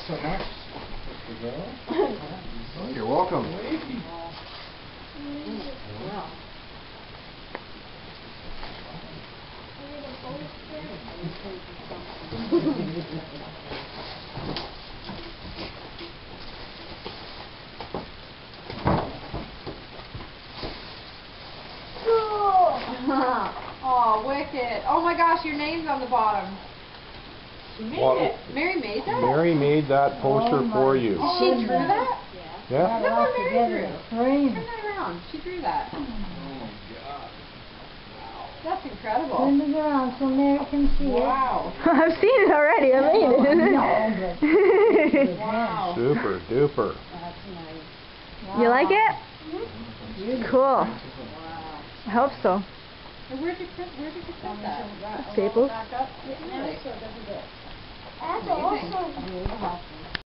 so much. Oh, you're welcome. Wow. Oh, wicked. Oh my gosh, your name's on the bottom. She made Well, it. Mary made that? Mary made that poster for you. Oh, she drew that? Yeah. Look what Mary drew. Turn Turn that around. She drew that. Oh my God. That's incredible. it around so Mary can see Wow. I've seen it already. I made it. Wow. Super duper. That's nice. You like it? Beautiful. Cool. Wow. I hope so. And where'd you print that? Staples. Back up? Now so it doesn't get